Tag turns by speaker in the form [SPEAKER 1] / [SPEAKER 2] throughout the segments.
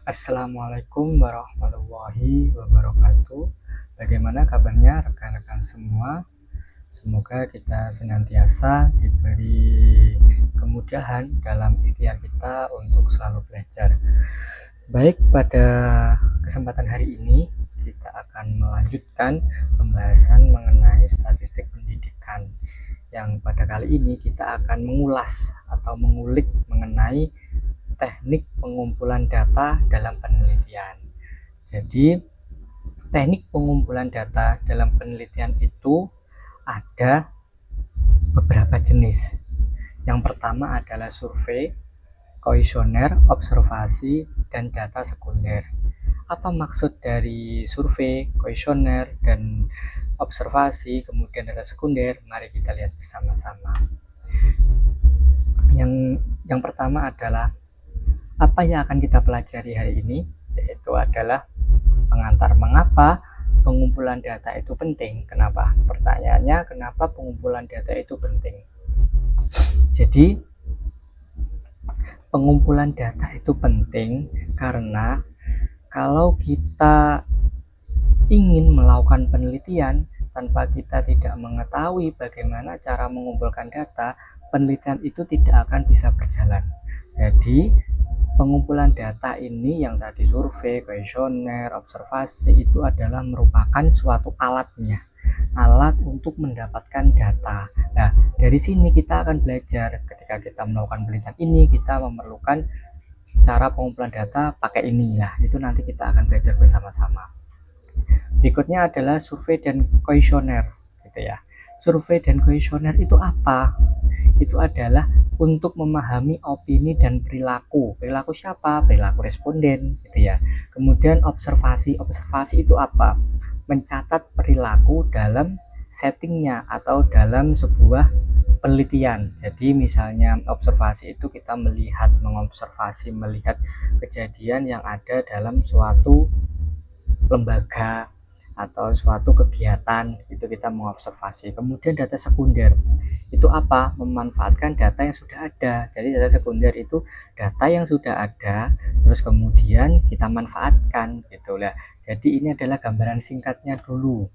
[SPEAKER 1] Assalamualaikum warahmatullahi wabarakatuh. Bagaimana kabarnya rekan-rekan semua? Semoga kita senantiasa diberi kemudahan dalam ikhtiar kita untuk selalu belajar. Baik, pada kesempatan hari ini kita akan melanjutkan pembahasan mengenai statistik pendidikan. Yang pada kali ini kita akan mengulas atau mengulik mengenai teknik pengumpulan data dalam penelitian. Jadi, teknik pengumpulan data dalam penelitian itu ada beberapa jenis. Yang pertama adalah survei, kuesioner, observasi, dan data sekunder. Apa maksud dari survei, kuesioner, dan observasi, kemudian data sekunder? Mari kita lihat bersama-sama. Yang pertama adalah apa yang akan kita pelajari hari ini, yaitu adalah pengantar mengapa pengumpulan data itu penting. Kenapa? Pertanyaannya, kenapa pengumpulan data itu penting? Jadi, pengumpulan data itu penting karena kalau kita ingin melakukan penelitian tanpa kita tidak mengetahui bagaimana cara mengumpulkan data, penelitian itu tidak akan bisa berjalan. Jadi, pengumpulan data ini yang tadi survei, kuesioner, observasi itu adalah merupakan suatu alatnya, alat untuk mendapatkan data. Nah, dari sini kita akan belajar ketika kita melakukan penelitian ini kita memerlukan cara pengumpulan data pakai ini. Nah, itu nanti kita akan belajar bersama-sama. Berikutnya adalah survei dan kuesioner, gitu ya. Survei dan kuesioner itu apa? Itu adalah untuk memahami opini dan perilaku siapa? Perilaku responden, gitu ya. Kemudian observasi itu apa? Mencatat perilaku dalam settingnya atau dalam sebuah penelitian. Jadi misalnya observasi itu kita melihat kejadian yang ada dalam suatu lembaga atau suatu kegiatan, itu kita mengobservasi. Kemudian data sekunder itu apa? Memanfaatkan data yang sudah ada. Jadi data sekunder itu data yang sudah ada terus kemudian kita manfaatkan, gitu lah. Jadi ini adalah gambaran singkatnya dulu.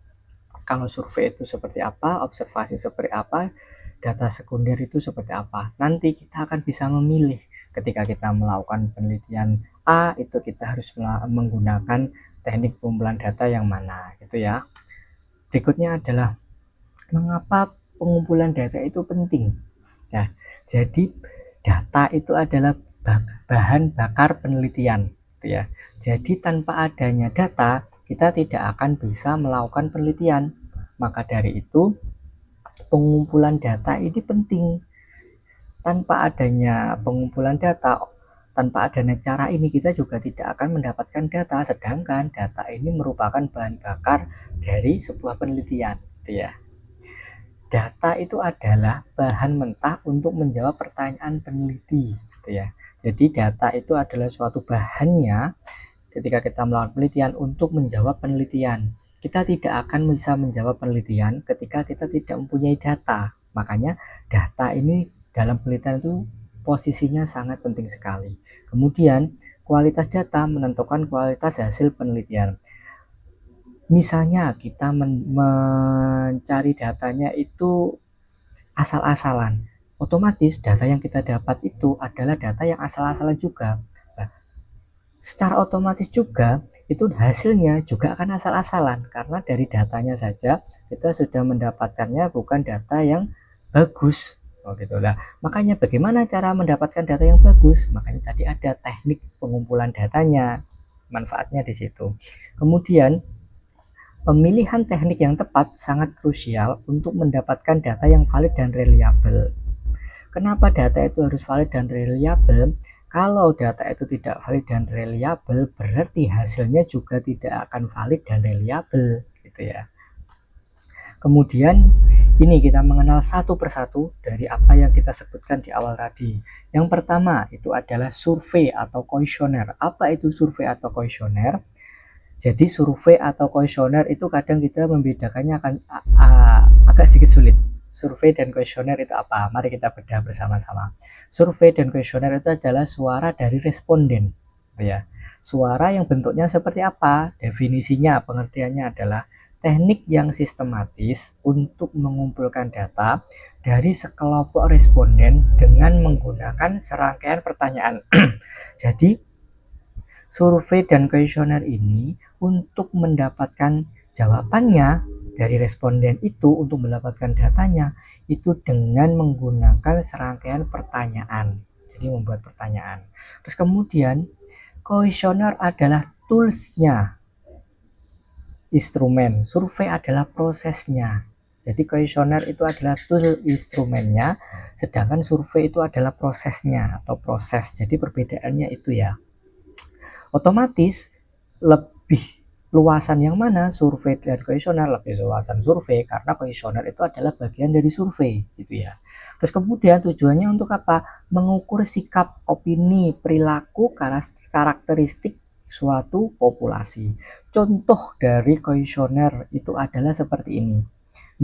[SPEAKER 1] Kalau survei itu seperti apa, observasi seperti apa, data sekunder itu seperti apa. Nanti kita akan bisa memilih ketika kita melakukan penelitian A, itu kita harus menggunakan teknik pengumpulan data yang mana, gitu ya. Berikutnya adalah mengapa pengumpulan data itu penting. Nah, jadi data itu adalah bahan bakar penelitian, gitu ya. Jadi tanpa adanya data kita tidak akan bisa melakukan penelitian. Maka dari itu pengumpulan data ini penting. Tanpa adanya pengumpulan data, tanpa adanya cara ini kita juga tidak akan mendapatkan data, sedangkan data ini merupakan bahan bakar dari sebuah penelitian, gitu ya. Data itu adalah bahan mentah untuk menjawab pertanyaan peneliti, gitu ya. Jadi data itu adalah suatu bahannya ketika kita melakukan penelitian untuk menjawab penelitian. Kita tidak akan bisa menjawab penelitian ketika kita tidak mempunyai data. Makanya data ini dalam penelitian itu posisinya sangat penting sekali. Kemudian kualitas data menentukan kualitas hasil penelitian. Misalnya kita mencari datanya itu asal-asalan, otomatis data yang kita dapat itu adalah data yang asal-asalan juga. Nah, secara otomatis juga itu hasilnya juga akan asal-asalan karena dari datanya saja kita sudah mendapatkannya bukan data yang bagus. Oh gitu lah. Makanya bagaimana cara mendapatkan data yang bagus? Makanya tadi ada teknik pengumpulan datanya. Manfaatnya di situ. Kemudian pemilihan teknik yang tepat sangat krusial untuk mendapatkan data yang valid dan reliable. Kenapa data itu harus valid dan reliable? Kalau data itu tidak valid dan reliable, berarti hasilnya juga tidak akan valid dan reliable, gitu ya. Kemudian ini kita mengenal satu persatu dari apa yang kita sebutkan di awal tadi. Yang pertama itu adalah survei atau kuesioner. Apa itu survei atau kuesioner? Jadi survei atau kuesioner itu kadang kita membedakannya akan agak sedikit sulit. Survei dan kuesioner itu apa? Mari kita bedah bersama-sama. Survei dan kuesioner itu adalah suara dari responden. gitu ya. Suara yang bentuknya seperti apa? Definisinya, pengertiannya adalah teknik yang sistematis untuk mengumpulkan data dari sekelompok responden dengan menggunakan serangkaian pertanyaan. Jadi, survei dan kuesioner ini untuk mendapatkan jawabannya dari responden itu, untuk mendapatkan datanya itu dengan menggunakan serangkaian pertanyaan. Jadi membuat pertanyaan. Terus kemudian kuesioner adalah toolsnya, instrumen. Survei adalah prosesnya. Jadi kuesioner itu adalah tool instrumennya, sedangkan survei itu adalah prosesnya atau proses. Jadi perbedaannya itu ya. Otomatis lebih luasan yang mana, survei dan kuesioner? Lebih luasan survei, karena kuesioner itu adalah bagian dari survei gitu ya. Terus kemudian tujuannya untuk apa? Mengukur sikap, opini, perilaku, karakteristik suatu populasi. Contoh dari kuesioner itu adalah seperti ini.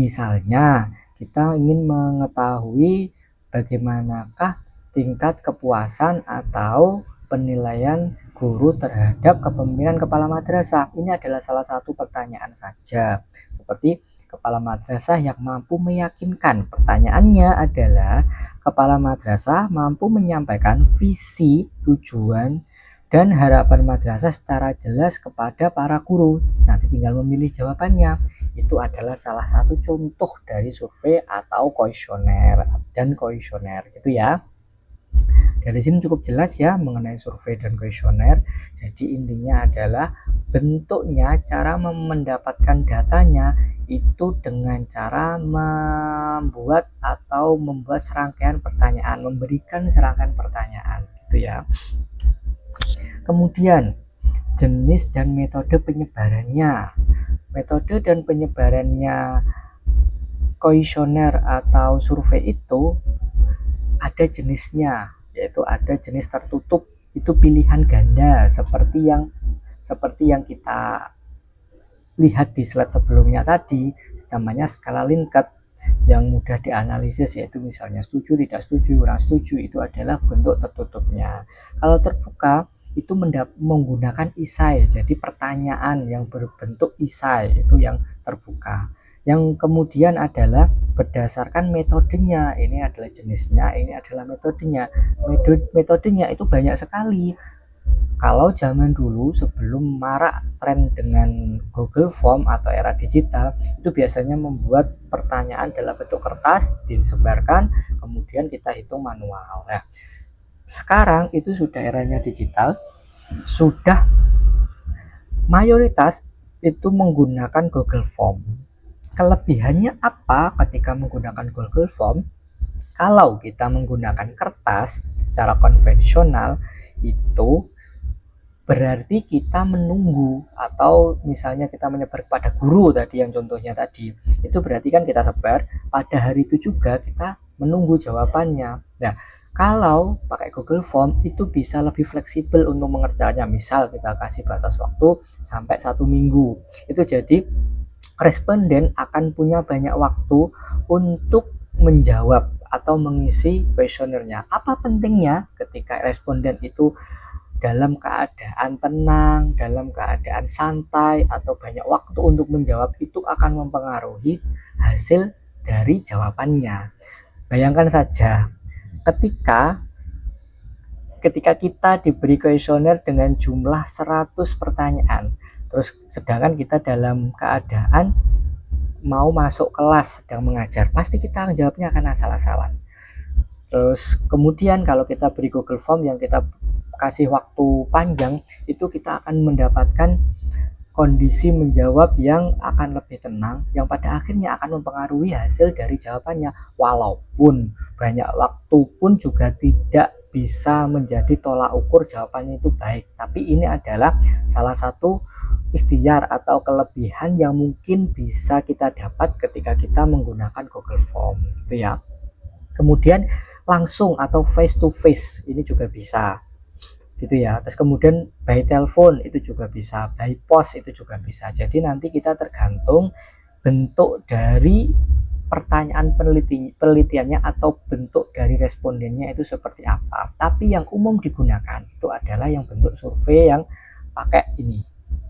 [SPEAKER 1] Misalnya kita ingin mengetahui bagaimanakah tingkat kepuasan atau penilaian guru terhadap kepemimpinan kepala madrasah. Ini adalah salah satu pertanyaan saja. Seperti kepala madrasah yang mampu meyakinkan. Pertanyaannya adalah kepala madrasah mampu menyampaikan visi, tujuan, dan harapan madrasah secara jelas kepada para guru. Nanti tinggal memilih jawabannya. Itu adalah salah satu contoh dari survei atau kuesioner dan kuesioner gitu ya. Dari sini cukup jelas ya mengenai survei dan kuesioner. Jadi intinya adalah bentuknya, cara mendapatkan datanya itu dengan cara membuat serangkaian pertanyaan, memberikan serangkaian pertanyaan gitu ya. Kemudian jenis dan metode penyebarannya. Metode dan penyebarannya kuesioner atau survei itu ada jenisnya, yaitu ada jenis tertutup, itu pilihan ganda seperti yang kita lihat di slide sebelumnya tadi, namanya skala Likert yang mudah dianalisis, yaitu misalnya setuju, tidak setuju, kurang setuju, itu adalah bentuk tertutupnya. Kalau terbuka itu menggunakan esai, jadi pertanyaan yang berbentuk esai itu yang terbuka. Yang kemudian adalah berdasarkan metodenya, ini adalah jenisnya, ini adalah metodenya. Metodenya itu banyak sekali. Kalau zaman dulu sebelum marak tren dengan Google Form atau era digital, itu biasanya membuat pertanyaan dalam bentuk kertas, disebarkan, kemudian kita hitung manual. Nah, sekarang itu sudah eranya digital, sudah mayoritas itu menggunakan Google Form. Kelebihannya apa ketika menggunakan Google Form? Kalau kita menggunakan kertas secara konvensional itu berarti kita menunggu, atau misalnya kita menyebar kepada guru tadi yang contohnya tadi, itu berarti kan kita sebar pada hari itu juga kita menunggu jawabannya. Nah, kalau pakai Google Form itu bisa lebih fleksibel untuk mengerjakannya. Misal kita kasih batas waktu sampai 1 minggu, itu jadi responden akan punya banyak waktu untuk menjawab atau mengisi kuesionernya. Apa pentingnya ketika responden itu dalam keadaan tenang, dalam keadaan santai, atau banyak waktu untuk menjawab, itu akan mempengaruhi hasil dari jawabannya. Bayangkan saja ketika kita diberi kuesioner dengan jumlah 100 pertanyaan, terus sedangkan kita dalam keadaan mau masuk kelas sedang mengajar, pasti kita jawabnya akan asal-asalan. Terus kemudian kalau kita beri Google Form yang kita kasih waktu panjang, itu kita akan mendapatkan kondisi menjawab yang akan lebih tenang, yang pada akhirnya akan mempengaruhi hasil dari jawabannya. Walaupun banyak waktu pun juga tidak bisa menjadi tolak ukur jawabannya itu baik, tapi ini adalah salah satu ikhtiar atau kelebihan yang mungkin bisa kita dapat ketika kita menggunakan Google Form gitu ya. Kemudian langsung atau face to face ini juga bisa gitu ya. Terus kemudian by telepon itu juga bisa, by post itu juga bisa. Jadi nanti kita tergantung bentuk dari pertanyaan penelitiannya atau bentuk dari respondennya itu seperti apa. Tapi yang umum digunakan itu adalah yang bentuk survei yang pakai ini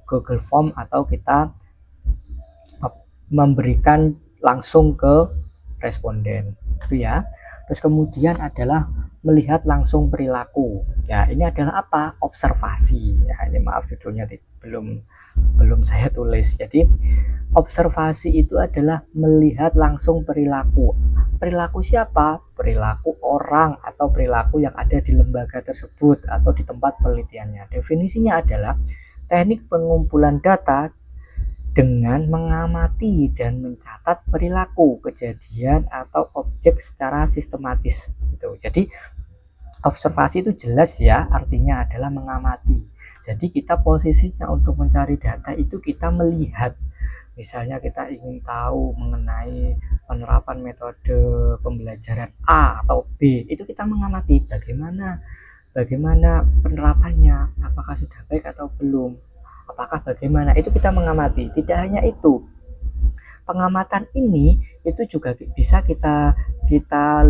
[SPEAKER 1] Google Form, atau kita memberikan langsung ke responden itu ya. Terus kemudian adalah melihat langsung perilaku. Ya, ini adalah apa? Observasi. Ya, ini maaf judulnya belum saya tulis. Jadi observasi itu adalah melihat langsung perilaku. Perilaku siapa? Perilaku orang atau perilaku yang ada di lembaga tersebut atau di tempat penelitiannya. Definisinya adalah teknik pengumpulan data dengan mengamati dan mencatat perilaku, kejadian, atau objek secara sistematis. Gitu. Jadi observasi itu jelas ya, artinya adalah mengamati. Jadi kita posisinya untuk mencari data itu kita melihat. Misalnya kita ingin tahu mengenai penerapan metode pembelajaran A atau B, itu kita mengamati bagaimana penerapannya, apakah sudah baik atau belum, apakah bagaimana, itu kita mengamati. Tidak hanya itu, pengamatan ini itu juga bisa kita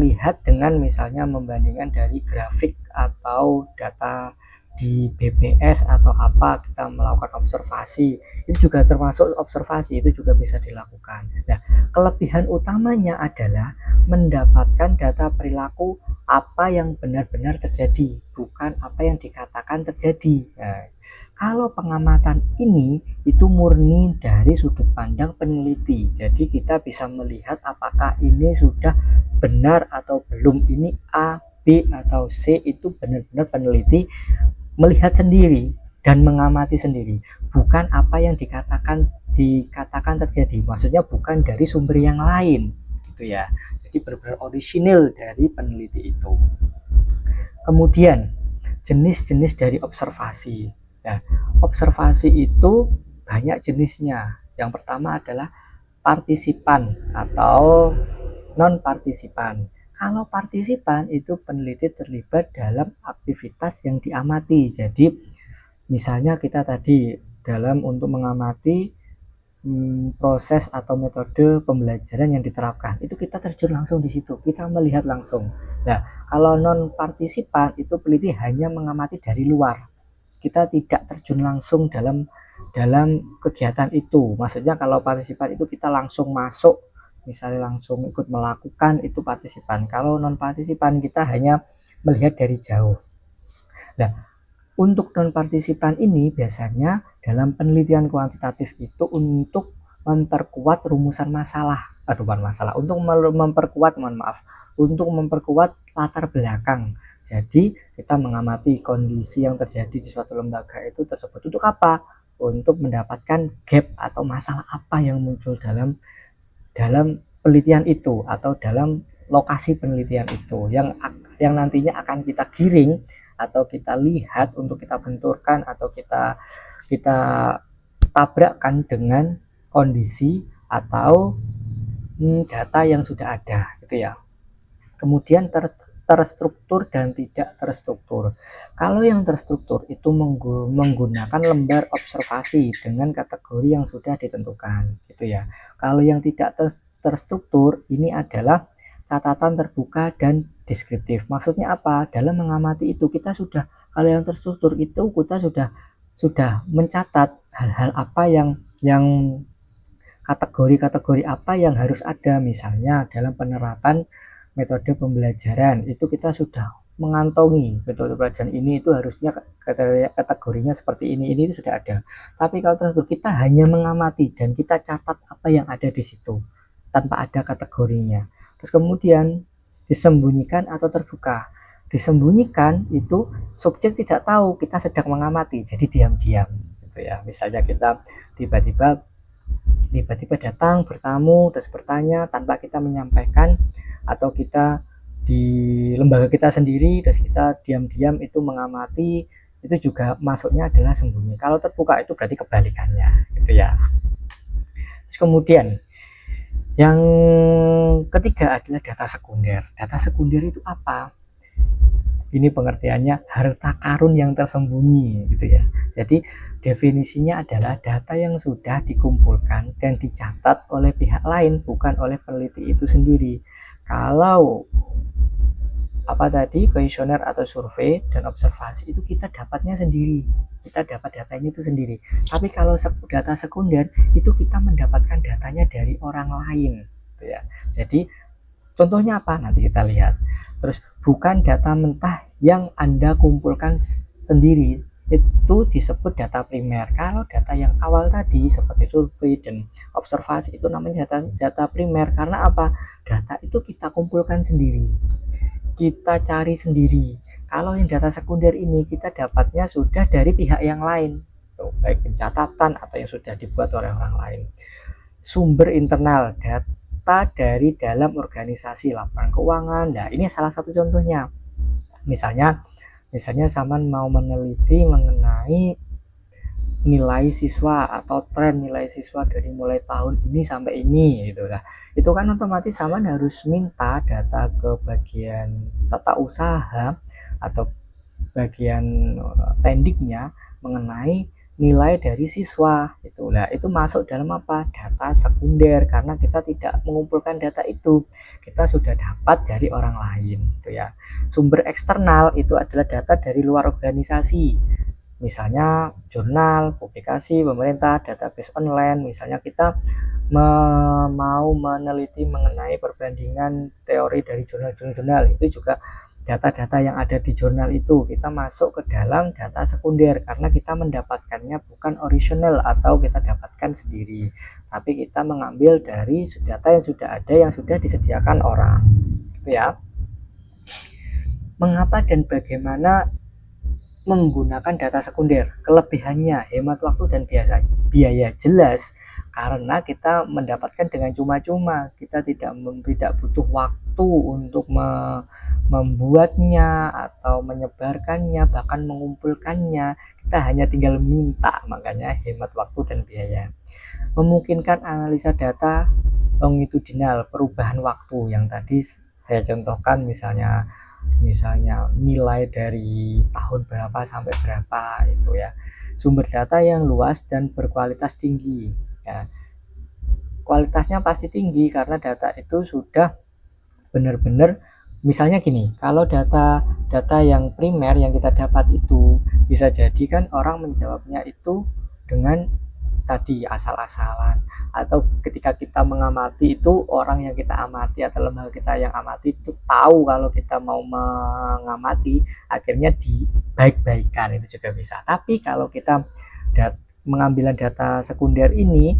[SPEAKER 1] lihat dengan misalnya membandingkan dari grafik atau data di BPS atau apa, kita melakukan observasi, itu juga termasuk observasi, itu juga bisa dilakukan. Nah, kelebihan utamanya adalah mendapatkan data perilaku apa yang benar-benar terjadi, bukan apa yang dikatakan terjadi. Nah, kalau pengamatan ini itu murni dari sudut pandang peneliti, jadi kita bisa melihat apakah ini sudah benar atau belum, ini A, B, atau C, itu benar-benar peneliti melihat sendiri dan mengamati sendiri, bukan apa yang dikatakan terjadi. Maksudnya bukan dari sumber yang lain, gitu ya. Jadi benar-benar orisinil dari peneliti itu. Kemudian jenis-jenis dari observasi. Nah, observasi itu banyak jenisnya. Yang pertama adalah partisipan atau non-partisipan. Kalau partisipan itu peneliti terlibat dalam aktivitas yang diamati. Jadi misalnya kita tadi dalam untuk mengamati proses atau metode pembelajaran yang diterapkan, itu kita terjun langsung di situ, kita melihat langsung. Nah, kalau non-partisipan itu peneliti hanya mengamati dari luar, kita tidak terjun langsung dalam kegiatan itu. Maksudnya kalau partisipan itu kita langsung masuk, misalnya langsung ikut melakukan, itu partisipan. Kalau non partisipan kita hanya melihat dari jauh. Nah, untuk non partisipan ini biasanya dalam penelitian kuantitatif itu untuk memperkuat rumusan masalah, untuk memperkuat latar belakang. Jadi kita mengamati kondisi yang terjadi di suatu lembaga itu tersebut untuk apa? Untuk mendapatkan gap atau masalah apa yang muncul dalam penelitian itu atau dalam lokasi penelitian itu yang nantinya akan kita giring atau kita lihat untuk kita benturkan atau kita tabrakkan dengan kondisi atau data yang sudah ada, gitu ya. Kemudian terstruktur dan tidak terstruktur. Kalau yang terstruktur itu menggunakan lembar observasi dengan kategori yang sudah ditentukan, gitu ya. Kalau yang tidak terstruktur ini adalah catatan terbuka dan deskriptif. Maksudnya apa? Dalam mengamati itu kita sudah, kalau yang terstruktur itu kita sudah mencatat hal-hal apa yang kategori-kategori apa yang harus ada. Misalnya dalam penerapan metode pembelajaran itu kita sudah mengantongi metode pembelajaran ini itu harusnya kategorinya seperti ini itu sudah ada. Tapi kalau terstruktur kita hanya mengamati dan kita catat apa yang ada di situ tanpa ada kategorinya. Terus kemudian disembunyikan atau terbuka. Disembunyikan itu subjek tidak tahu kita sedang mengamati, jadi diam-diam, gitu ya. Misalnya kita tiba-tiba datang bertamu terus bertanya tanpa kita menyampaikan, atau kita di lembaga kita sendiri terus kita diam-diam itu mengamati, itu juga masuknya adalah sembunyi. Kalau terbuka itu berarti kebalikannya, gitu ya. Terus kemudian yang ketiga adalah data sekunder. Data sekunder itu apa? Ini pengertiannya harta karun yang tersembunyi gitu ya. Jadi definisinya adalah data yang sudah dikumpulkan dan dicatat oleh pihak lain, bukan oleh peneliti itu sendiri. Kalau kuesioner atau survei dan observasi itu kita dapatnya sendiri, kita dapat datanya itu sendiri. Tapi kalau data sekunder itu kita mendapatkan datanya dari orang lain gitu ya. Jadi contohnya apa, nanti kita lihat. Terus bukan data mentah yang Anda kumpulkan sendiri, itu disebut data primer. Kalau data yang awal tadi seperti survei dan observasi itu namanya data primer. Karena apa? Data itu kita kumpulkan sendiri, kita cari sendiri. Kalau yang data sekunder ini kita dapatnya sudah dari pihak yang lain, baik pencatatan atau yang sudah dibuat oleh orang lain. Sumber internal, data dari dalam organisasi, laporan keuangan. Nah, ini salah satu contohnya. Misalnya Saman mau meneliti mengenai nilai siswa atau tren nilai siswa dari mulai tahun ini sampai ini gitu lah. Itu kan otomatis Saman harus minta data ke bagian tata usaha atau bagian tendiknya mengenai nilai dari siswa. Itulah, itu masuk dalam apa? Data sekunder, karena kita tidak mengumpulkan data itu, kita sudah dapat dari orang lain gitu ya. Sumber eksternal itu adalah data dari luar organisasi, misalnya jurnal, publikasi pemerintah, database online. Misalnya kita mau meneliti mengenai perbandingan teori dari jurnal-jurnal, itu juga data-data yang ada di jurnal itu kita masuk ke dalam data sekunder, karena kita mendapatkannya bukan original atau kita dapatkan sendiri, tapi kita mengambil dari data yang sudah ada, yang sudah disediakan orang gitu ya. Mengapa dan bagaimana menggunakan data sekunder? Kelebihannya hemat waktu dan biaya. Jelas, karena kita mendapatkan dengan cuma-cuma, kita tidak butuh waktu untuk membuatnya atau menyebarkannya, bahkan mengumpulkannya. Kita hanya tinggal minta, makanya hemat waktu dan biaya. Memungkinkan analisa data longitudinal, perubahan waktu yang tadi saya contohkan, misalnya nilai dari tahun berapa sampai berapa itu ya. Sumber data yang luas dan berkualitas tinggi ya. Kualitasnya pasti tinggi karena data itu sudah benar-benar, misalnya gini, kalau data yang primer yang kita dapat itu bisa jadi kan orang menjawabnya itu dengan tadi asal-asalan, atau ketika kita mengamati itu orang yang kita amati atau lembaga kita yang amati itu tahu kalau kita mau mengamati, akhirnya dibaik-baikan, itu juga bisa. Tapi kalau kita mengambil data sekunder ini,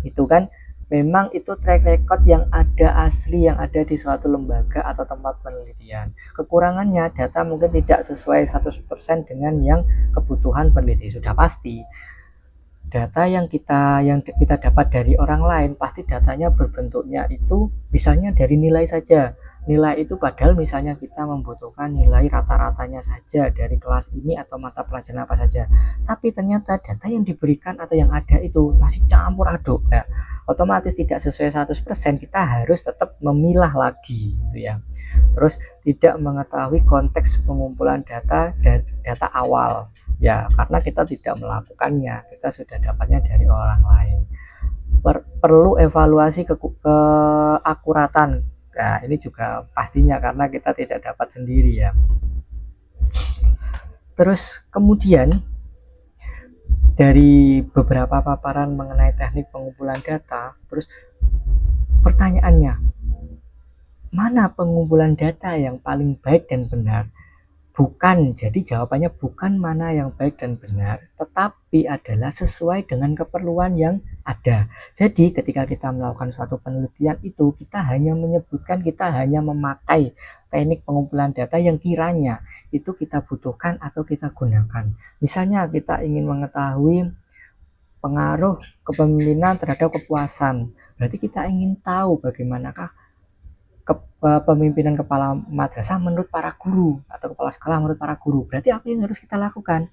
[SPEAKER 1] itu kan memang itu track record yang ada asli, yang ada di suatu lembaga atau tempat penelitian. Kekurangannya data mungkin tidak sesuai 100% dengan yang kebutuhan peneliti, sudah pasti. Data yang kita dapat dari orang lain pasti datanya berbentuknya itu misalnya dari nilai saja. Nilai itu padahal misalnya kita membutuhkan nilai rata-ratanya saja dari kelas ini atau mata pelajaran apa saja, tapi ternyata data yang diberikan atau yang ada itu masih campur aduk ya, otomatis tidak sesuai 100%, kita harus tetap memilah lagi gitu ya. Terus tidak mengetahui konteks pengumpulan data dan data awal ya, karena kita tidak melakukannya, kita sudah dapatnya dari orang lain. Perlu evaluasi keakuratan. Nah, ini juga pastinya karena kita tidak dapat sendiri ya. Terus kemudian dari beberapa paparan mengenai teknik pengumpulan data, terus pertanyaannya, mana pengumpulan data yang paling baik dan benar? Bukan, jadi jawabannya bukan mana yang baik dan benar, tetapi adalah sesuai dengan keperluan yang ada. Jadi ketika kita melakukan suatu penelitian itu, kita hanya menyebutkan, kita hanya memakai teknik pengumpulan data yang kiranya itu kita butuhkan atau kita gunakan. Misalnya kita ingin mengetahui pengaruh kepemimpinan terhadap kepuasan, berarti kita ingin tahu bagaimanakah kepemimpinan kepala madrasah menurut para guru atau kepala sekolah menurut para guru. Berarti apa yang harus kita lakukan?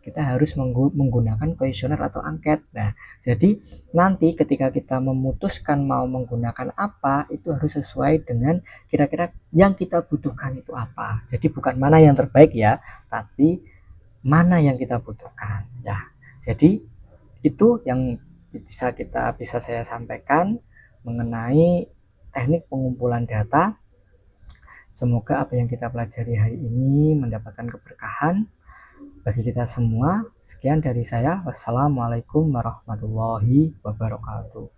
[SPEAKER 1] kita harus menggunakan kuesioner atau angket. Nah, jadi nanti ketika kita memutuskan mau menggunakan apa, itu harus sesuai dengan kira-kira yang kita butuhkan itu apa. Jadi bukan mana yang terbaik ya, tapi mana yang kita butuhkan ya. Jadi itu yang bisa saya sampaikan mengenai teknik pengumpulan data. Semoga apa yang kita pelajari hari ini mendapatkan keberkahan bagi kita semua. Sekian dari saya. Wassalamualaikum warahmatullahi wabarakatuh.